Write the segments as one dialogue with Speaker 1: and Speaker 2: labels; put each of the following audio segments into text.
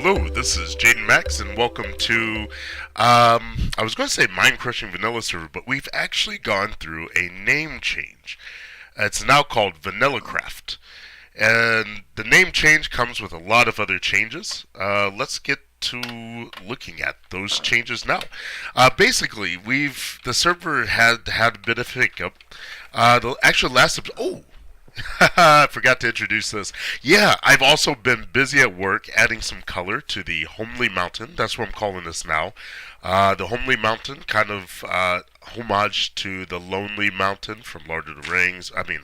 Speaker 1: Hello, this is Jaden Max, and welcome to, I was going to say Mind Crushing Vanilla Server, but we've actually gone through a name change. It's now called VanillaCraft, and the name change comes with a lot of other changes. Let's get to looking at those changes now. Basically, the server had a bit of hiccup. The actual last I forgot to introduce this. Yeah, I've also been busy at work adding some color to the Homely Mountain. That's what I'm calling this now. The Homely Mountain, kind of homage to the Lonely Mountain from Lord of the Rings. The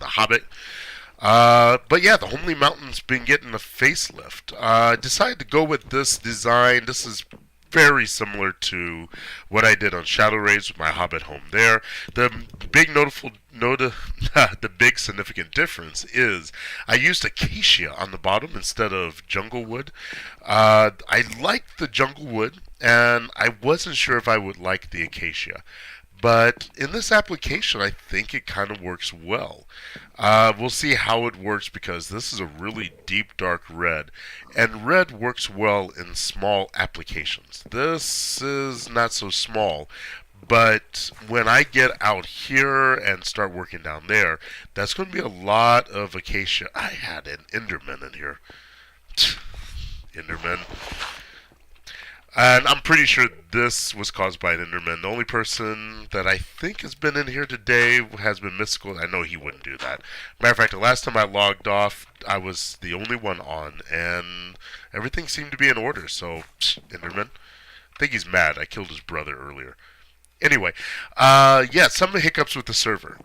Speaker 1: Hobbit. But yeah, the Homely Mountain's been getting a facelift. Decided to go with this design. This is very similar to what I did on Shadow Rays with my Hobbit home there. The big significant difference is I used acacia on the bottom instead of jungle wood. I liked the jungle wood, and I wasn't sure if I would like the acacia. But in this application, I think it kind of works well. We'll see how it works because this is a really deep, dark red. And red works well in small applications. This is not so small. But when I get out here and start working down there, that's going to be a lot of acacia. I had an Enderman in here. Enderman. And I'm pretty sure this was caused by an Enderman. The only person that I think has been in here today has been Mystical. I know he wouldn't do that. Matter of fact, the last time I logged off, I was the only one on, and everything seemed to be in order. So, Enderman. I think he's mad. I killed his brother earlier. Anyway, yeah, some hiccups with the server.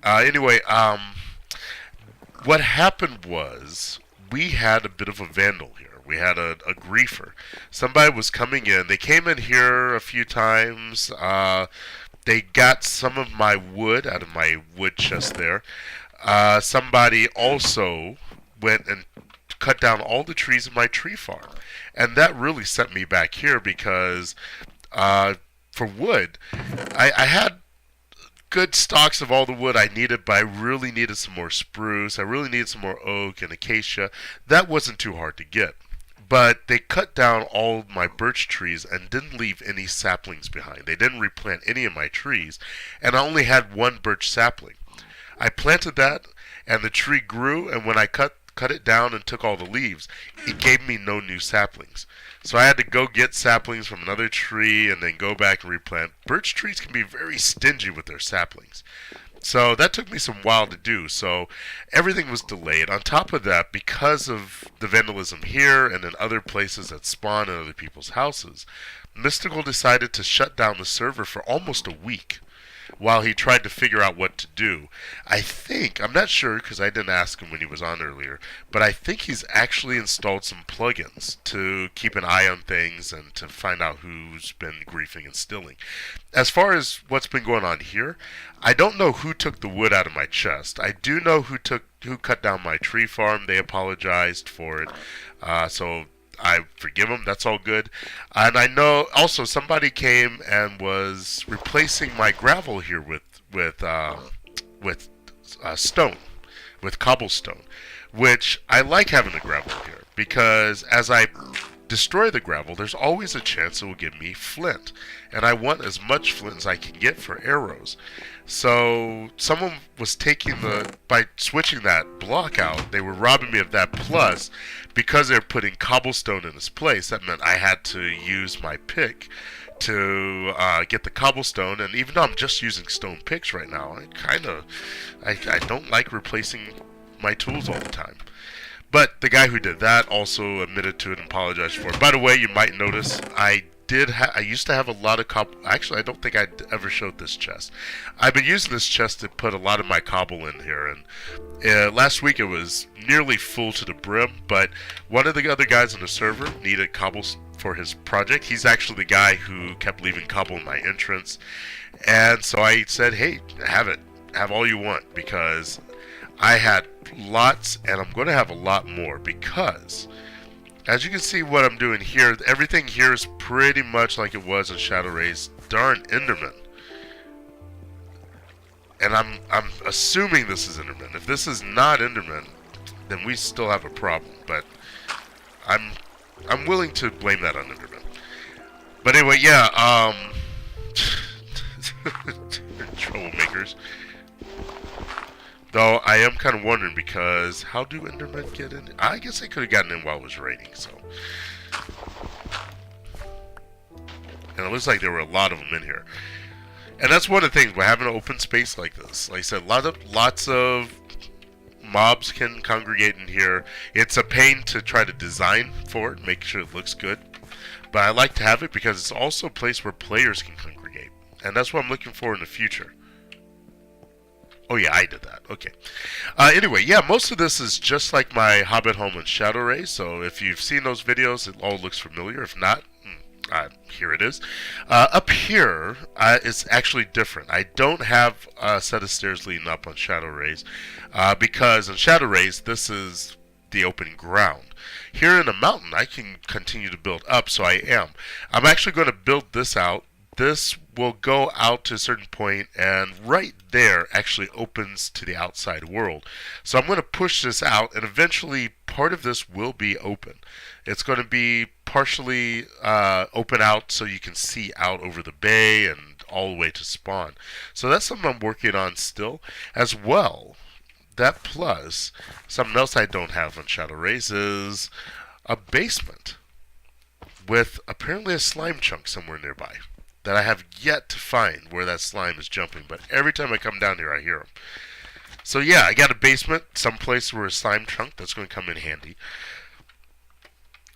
Speaker 1: What happened was we had a bit of a vandal here. We had a griefer. Somebody was coming in. They came in here a few times. They got some of my wood out of my wood chest there. Somebody also went and cut down all the trees in my tree farm. And that really set me back here because for wood, I had good stocks of all the wood I needed, but I really needed some more spruce. I really needed some more oak and acacia. That wasn't too hard to get. But they cut down all my birch trees and didn't leave any saplings behind. They didn't replant any of my trees, and I only had one birch sapling. I planted that, and the tree grew, and when I cut it down and took all the leaves, it gave me no new saplings. So I had to go get saplings from another tree and then go back and replant. Birch trees can be very stingy with their saplings. So that took me some while to do. So everything was delayed. On top of that, because of the vandalism here and in other places that spawn in other people's houses, Mystical decided to shut down the server for almost a week while he tried to figure out what to do. I'm not sure because I didn't ask him when he was on earlier, but I think he's actually installed some plugins to keep an eye on things and to find out who's been griefing and stealing. As far as what's been going on here, I don't know who took the wood out of my chest. I do know who cut down my tree farm. They apologized for it. So I forgive them. That's all good. And I know also somebody came and was replacing my gravel here with stone, with cobblestone, which I like having the gravel here because as I destroy the gravel, there's always a chance it will give me flint, and I want as much flint as I can get for arrows. So someone was by switching that block out, they were robbing me of that. Plus, because they're putting cobblestone in its place, that meant I had to use my pick to get the cobblestone. And even though I'm just using stone picks right now, I don't like replacing my tools all the time. But the guy who did that also admitted to it and apologized for it. By the way, you might notice I used to have a lot of cobble. Actually, I don't think I ever showed this chest. I've been using this chest to put a lot of my cobble in here, and last week it was nearly full to the brim, but one of the other guys on the server needed cobble for his project. He's actually the guy who kept leaving cobble in my entrance, and so I said, hey, have all you want, because I had lots, and I'm going to have a lot more, because as you can see what I'm doing here, everything here is pretty much like it was in Shadow Rays. Darn Enderman. And I'm assuming this is Enderman. If this is not Enderman, then we still have a problem. But I'm I'm willing to blame that on Enderman. But anyway, yeah, troublemakers. Though I am kind of wondering because how do Endermen get in? I guess they could have gotten in while it was raining, so. And it looks like there were a lot of them in here. And that's one of the things by having an open space like this. Like I said, lots of mobs can congregate in here. It's a pain to try to design for it, make sure it looks good. But I like to have it because it's also a place where players can congregate. And that's what I'm looking for in the future. Oh yeah, I did that. Okay. Anyway, yeah, most of this is just like my Hobbit home in Shadow Rays. So if you've seen those videos, it all looks familiar. If not, here it is. Up here, it's actually different. I don't have a set of stairs leading up on Shadow Rays because in Shadow Rays, this is the open ground. Here in the mountain, I can continue to build up, so I am. I'm actually going to build this out. This will go out to a certain point, and right there actually opens to the outside world. So I'm going to push this out, and eventually part of this will be open. It's going to be partially open out so you can see out over the bay and all the way to spawn. So that's something I'm working on still. As well, that plus something else I don't have on Shadow Rays is a basement with apparently a slime chunk somewhere nearby that I have yet to find where that slime is jumping, but every time I come down here I hear them. So yeah, I got a basement someplace where a slime chunk that's going to come in handy.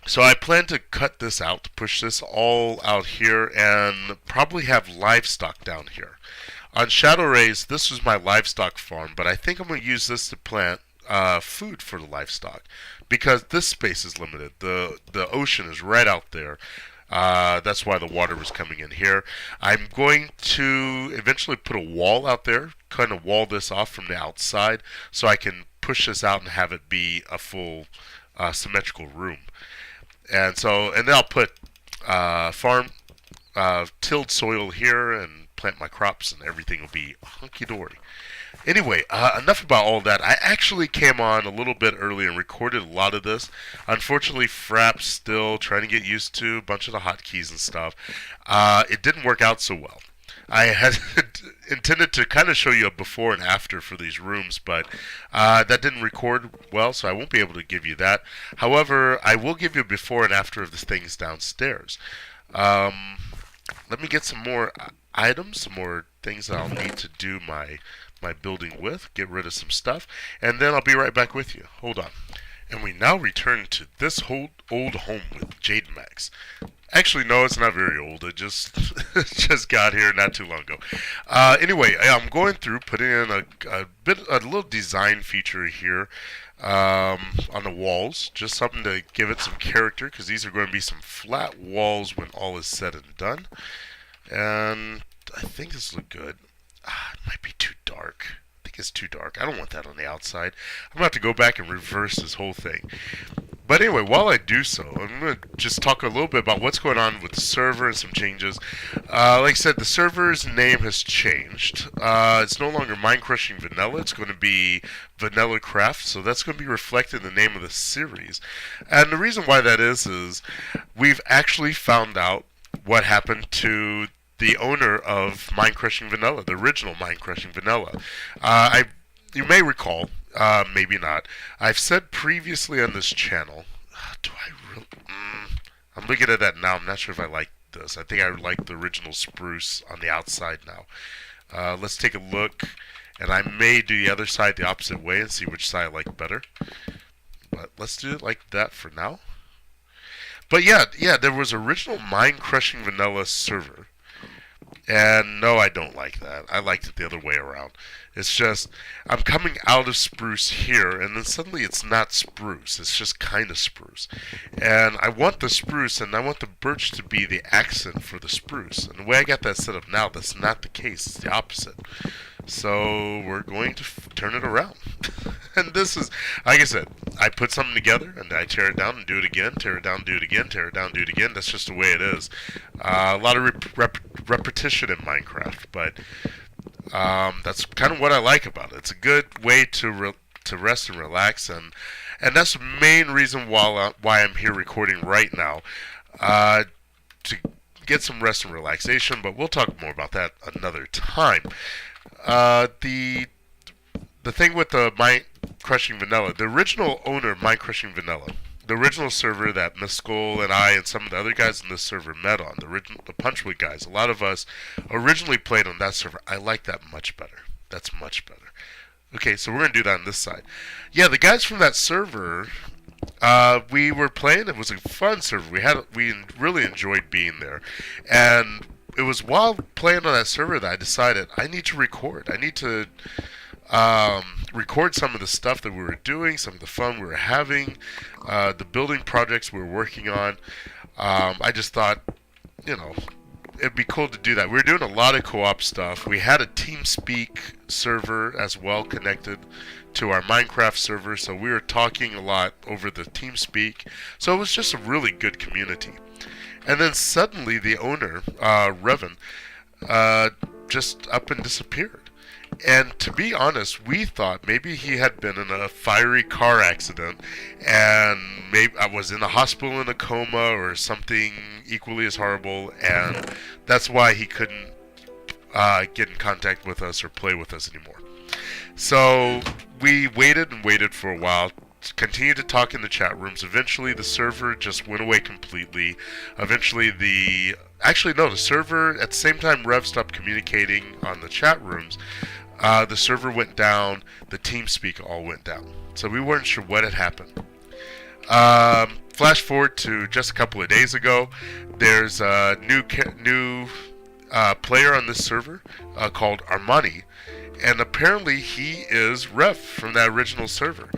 Speaker 1: So I plan to cut this out, to push this all out here, and probably have livestock down here. On Shadow Rays, this was my livestock farm, but I think I'm going to use this to plant food for the livestock because this space is limited. The ocean is right out there. That's why the water was coming in here. I'm going to eventually put a wall out there, kind of wall this off from the outside, so I can push this out and have it be a full symmetrical room. And then I'll put tilled soil here and plant my crops, and everything will be hunky-dory. Anyway, enough about all that. I actually came on a little bit early and recorded a lot of this. Unfortunately, Frapp's still trying to get used to a bunch of the hotkeys and stuff. It didn't work out so well. I had intended to kind of show you a before and after for these rooms, but that didn't record well, so I won't be able to give you that. However, I will give you a before and after of the things downstairs. Let me get some more items, some more things that I'll need to do my building with, get rid of some stuff, and then I'll be right back with you. Hold on. And we now return to this old home with Jade Max. Actually, no, it's not very old. It just just got here not too long ago. Anyway, I'm going through putting in a little design feature here on the walls, just something to give it some character, because these are going to be some flat walls when all is said and done. And I think this looks good. It might be too dark. I think it's too dark. I don't want that on the outside. I'm going to have to go back and reverse this whole thing. But anyway, while I do so, I'm going to just talk a little bit about what's going on with the server and some changes. Like I said, the server's name has changed. It's no longer Mind Crushing Vanilla. It's going to be VanillaCraft, so that's going to be reflected in the name of the series. And the reason why that is we've actually found out what happened to the owner of Mind Crushing Vanilla, the original Mind Crushing Vanilla. You may recall, maybe not, I've said previously on this channel, I'm looking at that now, I'm not sure if I like this. I think I like the original spruce on the outside now. Let's take a look, and I may do the other side the opposite way and see which side I like better. But let's do it like that for now. But yeah, there was original Mind Crushing Vanilla server. And no, I don't like that. I liked it the other way around. It's just, I'm coming out of spruce here, and then suddenly it's not spruce. It's just kind of spruce. And I want the spruce, and I want the birch to be the accent for the spruce. And the way I got that set up now, that's not the case. It's the opposite. So we're going to turn it around. And this is, like I said, I put something together, and I tear it down and do it again, tear it down, do it again, tear it down, do it again. That's just the way it is. A lot of repetition in Minecraft, but that's kind of what I like about it. It's a good way to to rest and relax, and that's the main reason why I'm here recording right now, to get some rest and relaxation. But we'll talk more about that another time. The thing with the Mind Crushing Vanilla, the original owner of Mind Crushing Vanilla, the original server that Mystical and I and some of the other guys in this server met on, the Punchwood guys, a lot of us originally played on that server. I like that much better. That's much better. Okay, so we're going to do that on this side. Yeah, the guys from that server, we were playing. It was a fun server. We really enjoyed being there. And it was while playing on that server that I decided I need to record. I need to record some of the stuff that we were doing, some of the fun we were having, the building projects we were working on. I just thought, it'd be cool to do that. We were doing a lot of co-op stuff. We had a TeamSpeak server as well connected to our Minecraft server, so we were talking a lot over the TeamSpeak. So it was just a really good community. And then suddenly the owner, Revan, just up and disappeared. And to be honest, we thought maybe he had been in a fiery car accident and maybe I was in a hospital in a coma or something equally as horrible, and that's why he couldn't get in contact with us or play with us anymore. So we waited and waited for a while, continued to talk in the chat rooms. Eventually the server just went away completely. Eventually the server, at the same time Rev stopped communicating on the chat rooms, the server went down, the TeamSpeak all went down. So we weren't sure what had happened. Flash forward to just a couple of days ago. There's a new player on this server called Armani, and apparently he is Rev from that original server.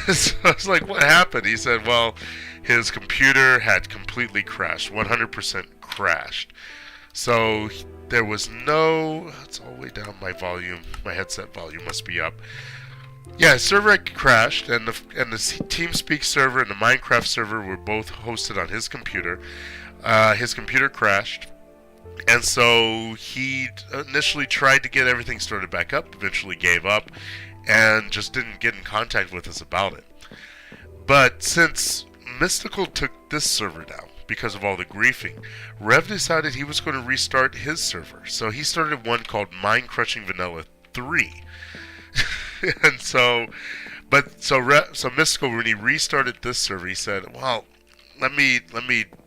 Speaker 1: So I was like, what happened? He said, well, his computer had completely crashed, 100% crashed. So there was no, it's all the way down, my volume, my headset volume must be up. Yeah, his server had crashed, and the TeamSpeak server and the Minecraft server were both hosted on his computer. His computer crashed, and so he initially tried to get everything started back up, eventually gave up, and just didn't get in contact with us about it. But since Mystical took this server down because of all the griefing, Rev decided he was going to restart his server. So he started one called Mind Crushing Vanilla 3. And so Mystical, when he restarted this server, he said, well, let me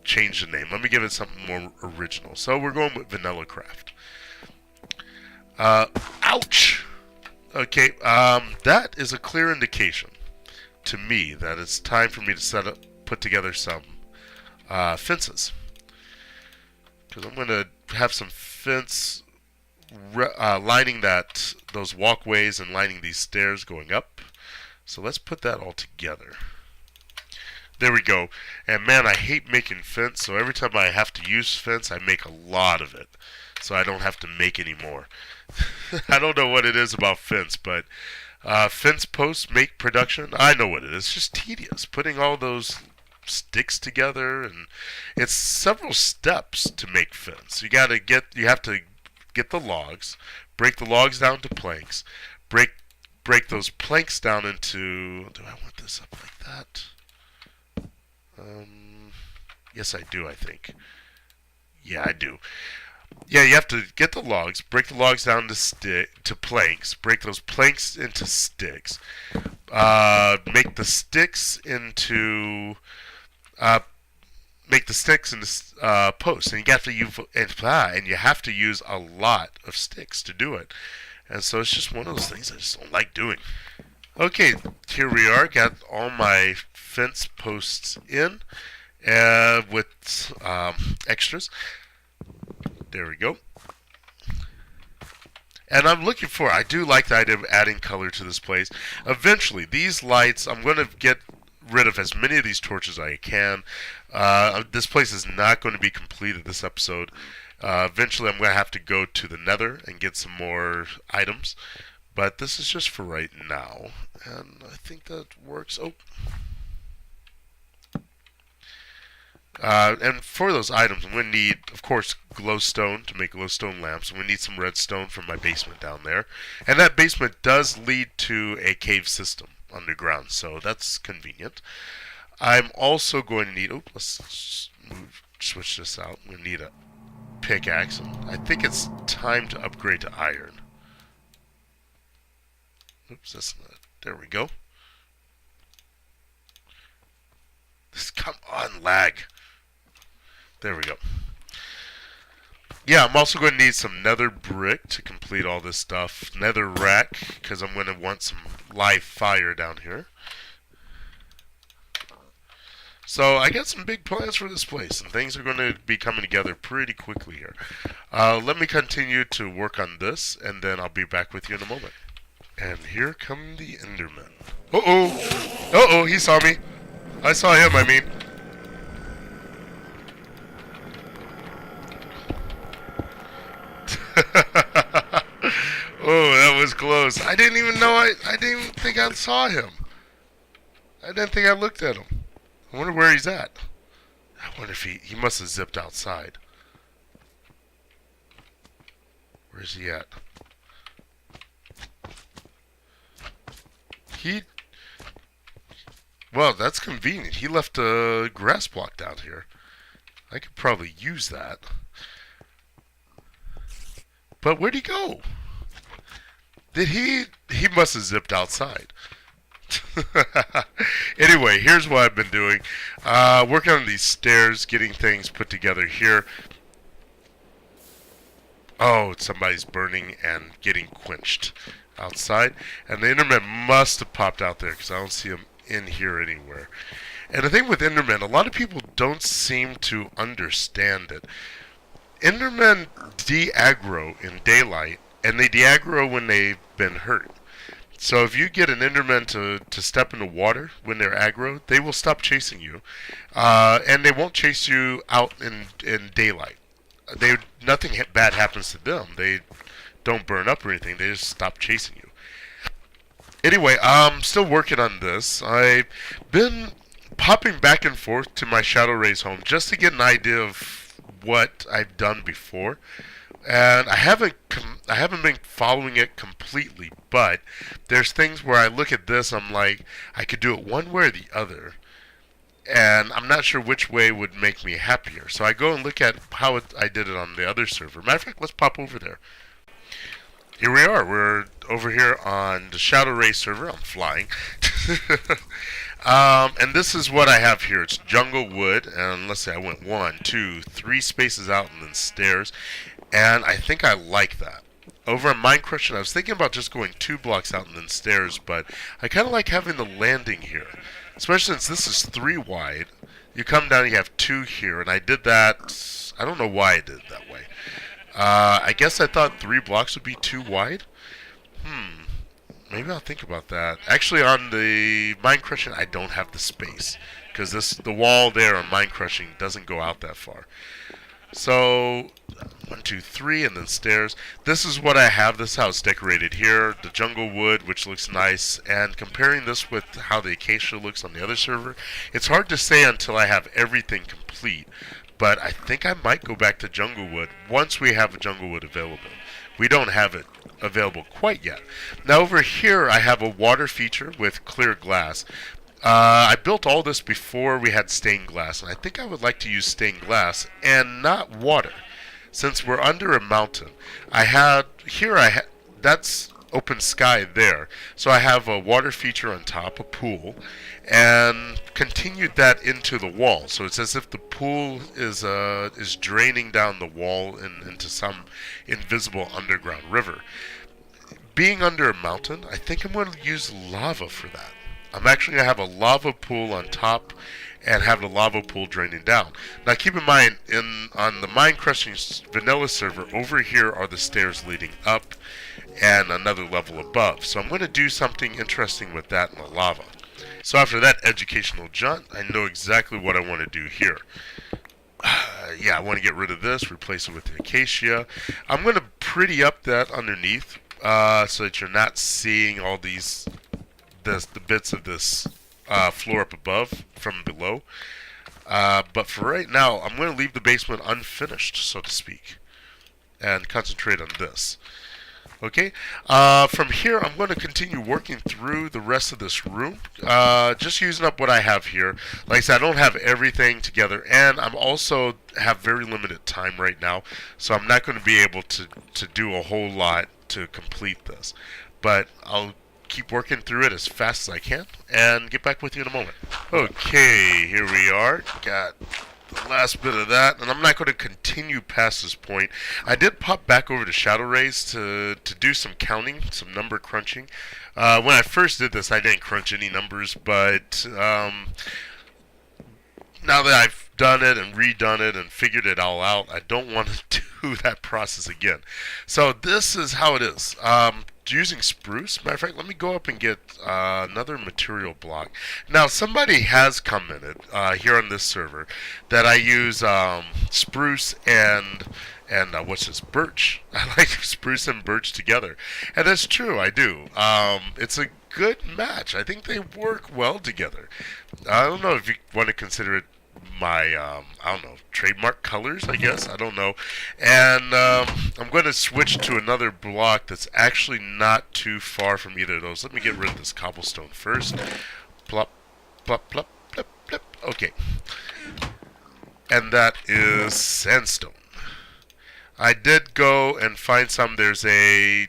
Speaker 1: change the name. Let me give it something more original. So we're going with VanillaCraft. Ouch! Okay, that is a clear indication to me that it's time for me to put together some fences. Because I'm going to have some fence lining those walkways and lining these stairs going up. So let's put that all together. There we go. And man, I hate making fence, so every time I have to use fence, I make a lot of it, so I don't have to make any more. I don't know what it is about fence, but fence posts make production. I know what it is. It's just tedious putting all those sticks together, and it's several steps to make fence. You have to get the logs, break the logs down to planks, break those planks down into. Do I want this up like that? Yes, I do. I think. Yeah, I do. Yeah, you have to get the logs, break the logs down to planks, break those planks into sticks, make the sticks into posts, and you have to use a lot of sticks to do it. And so it's just one of those things I just don't like doing. Okay, here we are. Got all my fence posts in with extras. There we go. And I do like the idea of adding color to this place. Eventually, these lights, I'm going to get rid of as many of these torches as I can. This place is not going to be completed this episode. Eventually, I'm going to have to go to the Nether and get some more items. But this is just for right now. And I think that works. Oh. And for those items, I'm going to need, of course, glowstone to make glowstone lamps. I'm going to need some redstone from my basement down there. And that basement does lead to a cave system underground, so that's convenient. I'm also going to need, oh, let's switch this out. I'm going to need a pickaxe. I think it's time to upgrade to iron. Oops, that's not, there we go. Come on, lag. There we go. Yeah, I'm also going to need some nether brick to complete all this stuff. Nether rack, because I'm going to want some live fire down here. So I got some big plans for this place, and things are going to be coming together pretty quickly here. Let me continue to work on this, and then I'll be back with you in a moment. And here come the Endermen. Uh-oh! Uh-oh, he saw me. I saw him, I mean. Oh, that was close. I didn't even know I didn't even think I saw him. I didn't think I looked at him. I wonder where he's at. I wonder if he must have zipped outside. Where's he at? Well, that's convenient. He left a grass block down here. I could probably use that. But where'd he go? He must have zipped outside. Anyway, here's what I've been doing. Working on these stairs, getting things put together here. Oh, somebody's burning and getting quenched outside. And the Enderman must have popped out there because I don't see him in here anywhere. And the thing with Endermen, a lot of people don't seem to understand it. Endermen de-aggro in daylight, and they de-aggro when they've been hurt. So if you get an Enderman to step in the water when they're aggro, they will stop chasing you. And they won't chase you out in daylight. Nothing bad happens to them. They don't burn up or anything. They just stop chasing you. Anyway, I'm still working on this. I've been popping back and forth to my Shadow Rays home just to get an idea of what I've done before. And I haven't been following it completely, but there's things where I look at this, I'm like, I could do it one way or the other, and I'm not sure which way would make me happier. So I go and look at how I did it on the other server. Matter of fact, let's pop over there. Here we are. We're over here on the Shadow Ray server. I'm flying. And this is what I have here. It's jungle wood, and let's say I went 1, 2, 3 spaces out and then stairs. And I think I like that. Over on Minecraft, I was thinking about just going 2 blocks out and then stairs, but I kind of like having the landing here. Especially since this is 3 wide. You come down, you have 2 here, and I did that. I don't know why I did it that way. I guess I thought 3 blocks would be too wide. Maybe I'll think about that. Actually, on the mine crushing, I don't have the space because the wall there on mine crushing doesn't go out that far. So 1, 2, 3, and then stairs. This is what I have. This house decorated here. The jungle wood, which looks nice, and comparing this with how the acacia looks on the other server, it's hard to say until I have everything complete. But I think I might go back to jungle wood once we have a jungle wood available. We don't have it available quite yet. Now over here I have a water feature with clear glass. I built all this before we had stained glass, and I think I would like to use stained glass and not water. Since we're under a mountain, that's open sky there. So I have a water feature on top, a pool, and continued that into the wall. So it's as if the pool is draining down the wall into some invisible underground river. Being under a mountain, I think I'm going to use lava for that. I'm actually going to have a lava pool on top and have the lava pool draining down. Now keep in mind, on the Mine Crushing vanilla server, over here are the stairs leading up and another level above. So I'm going to do something interesting with that in the lava. So after that educational jaunt, I know exactly what I want to do here. Yeah, I want to get rid of this, replace it with the acacia. I'm going to pretty up that underneath so that you're not seeing all the bits of this floor up above from below. But for right now, I'm going to leave the basement unfinished, so to speak, and concentrate on this. Okay, from here I'm going to continue working through the rest of this room, just using up what I have here. Like I said, I don't have everything together, and I'm also have very limited time right now, so I'm not going to be able to do a whole lot to complete this. But I'll keep working through it as fast as I can, and get back with you in a moment. Okay, here we are. Got the last bit of that, and I'm not going to continue past this point. I did pop back over to Shadow Rays to do some counting, some number crunching. When I first did this, I didn't crunch any numbers, but now that I've done it and redone it and figured it all out, I don't want to do that process again. So this is how it is. Using spruce. Matter of fact, let me go up and get another material block. Now, somebody has commented here on this server that I use spruce and what's this, birch. I like spruce and birch together, and that's true. I do. It's a good match. I think they work well together. I don't know if you want to consider it my I don't know, trademark colors, I guess. I don't know. And I'm going to switch to another block that's actually not too far from either of those. Let me get rid of this cobblestone first. Plop, plop, plop, plop, plop. Okay. And that is sandstone. I did go and find some. There's a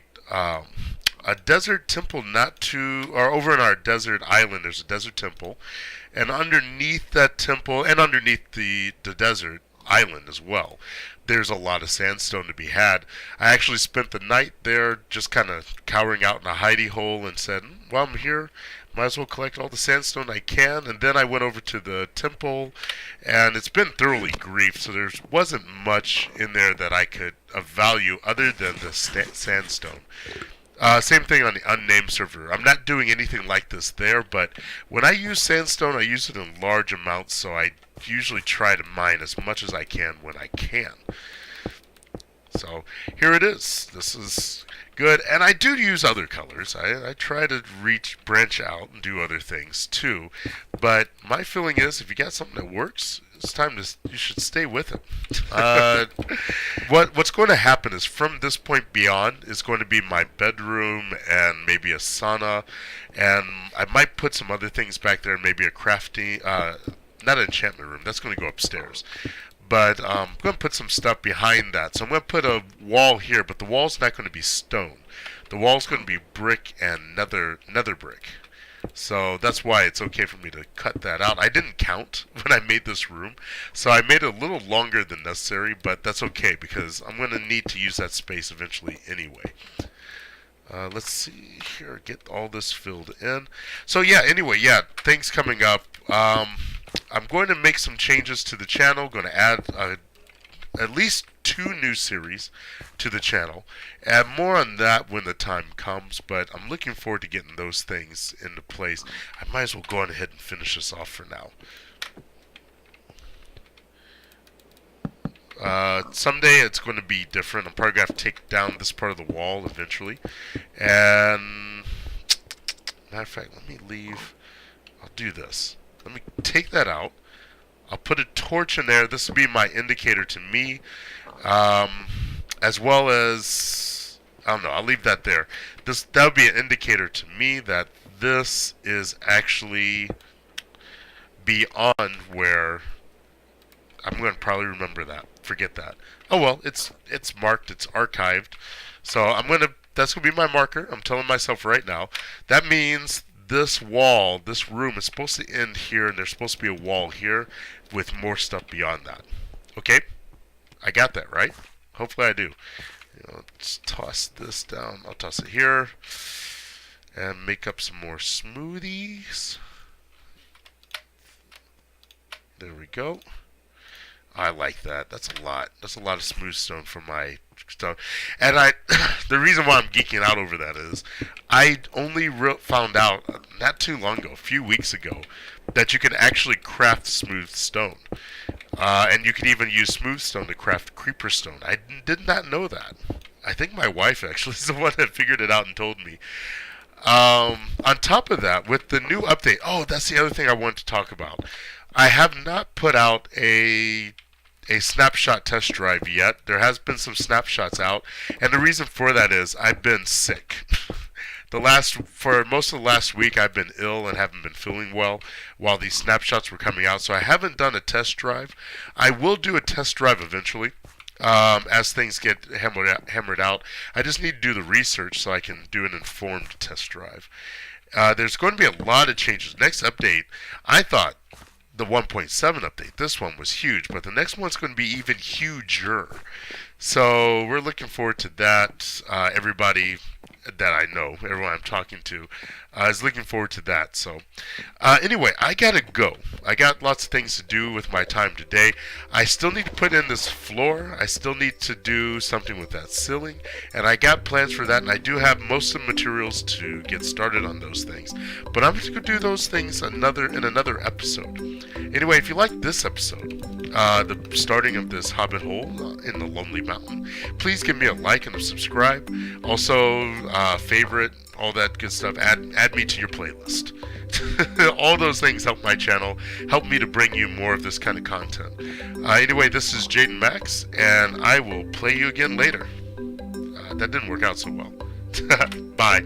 Speaker 1: desert temple not too, or over in our desert island, there's a desert temple. And underneath that temple, and underneath the desert island as well, there's a lot of sandstone to be had. I actually spent the night there just kind of cowering out in a hidey hole and said, well, I'm here, might as well collect all the sandstone I can. And then I went over to the temple, and it's been thoroughly griefed, so there wasn't much in there that I could of value other than the sandstone. Same thing on the unnamed server. I'm not doing anything like this there, but when I use sandstone, I use it in large amounts, so I usually try to mine as much as I can when I can. So here it is. This is good, and I do use other colors. I try to branch out and do other things too, but my feeling is if you got something that works, it's time you should stay with it. What's going to happen is from this point beyond is going to be my bedroom and maybe a sauna, and I might put some other things back there, maybe a crafting, not an enchantment room, that's going to go upstairs. But I'm going to put some stuff behind that. So I'm going to put a wall here, but the wall's not going to be stone. The wall's going to be brick and nether brick. So that's why it's okay for me to cut that out. I didn't count when I made this room, so I made it a little longer than necessary, but that's okay because I'm going to need to use that space eventually anyway. Let's see here, get all this filled in. So yeah, anyway, yeah, things coming up. I'm going to make some changes to the channel, going to add at least 2 new series to the channel, and more on that when the time comes, but I'm looking forward to getting those things into place. I might as well go on ahead and finish this off for now. Someday it's going to be different. I'm probably going to have to take down this part of the wall eventually, and matter of fact, let me leave. I'll do this. Let me take that out. I'll put a torch in there. This will be my indicator to me, as well as, I don't know, I'll leave that there. That'll be an indicator to me that this is actually beyond where I'm going to probably remember that. Forget that. Oh well, it's marked, it's archived. So that's going to be my marker. I'm telling myself right now. That means this wall, this room is supposed to end here, and there's supposed to be a wall here with more stuff beyond that. Okay? I got that, right? Hopefully I do. Let's toss this down. I'll toss it here. And make up some more smoothies. There we go. I like that. That's a lot. That's a lot of smooth stone for my stuff. And the reason why I'm geeking out over that is I only found out not too long ago, a few weeks ago, that you can actually craft smooth stone. And you can even use smooth stone to craft creeper stone. I did not know that. I think my wife actually is the one that figured it out and told me. On top of that, with the new update, oh, that's the other thing I wanted to talk about. I have not put out a snapshot test drive yet. There has been some snapshots out, and the reason for that is I've been sick. For most of the last week I've been ill and haven't been feeling well while these snapshots were coming out, so I haven't done a test drive. I will do a test drive eventually. As things get hammered out, I just need to do the research so I can do an informed test drive. There's going to be a lot of changes. Next update, I thought the 1.7 update, this one was huge, but the next one's going to be even huger. So we're looking forward to that. Everybody that I know, everyone I'm talking to, is looking forward to that. So anyway, I gotta go. I got lots of things to do with my time today. I still need to put in this floor. I still need to do something with that ceiling, and I got plans for that, and I do have most of the materials to get started on those things. But I'm just gonna do those things in another episode. Anyway, if you like this episode, the starting of this hobbit hole in the Lonely Mountain, please give me a like and a subscribe. Also, favorite, all that good stuff. Add me to your playlist. All those things help my channel, help me to bring you more of this kind of content. Anyway, this is Jaden Max, and I will play you again later. That didn't work out so well. Bye.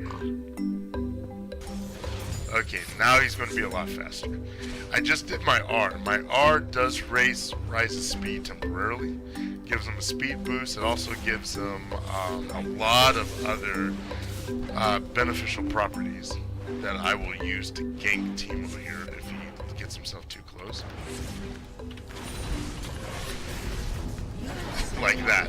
Speaker 1: Okay, now he's going to be a lot faster. I just did my R. My R does raise his speed temporarily. Gives him a speed boost. It also gives him a lot of other beneficial properties that I will use to gank Team over here if he gets himself too close. Like that.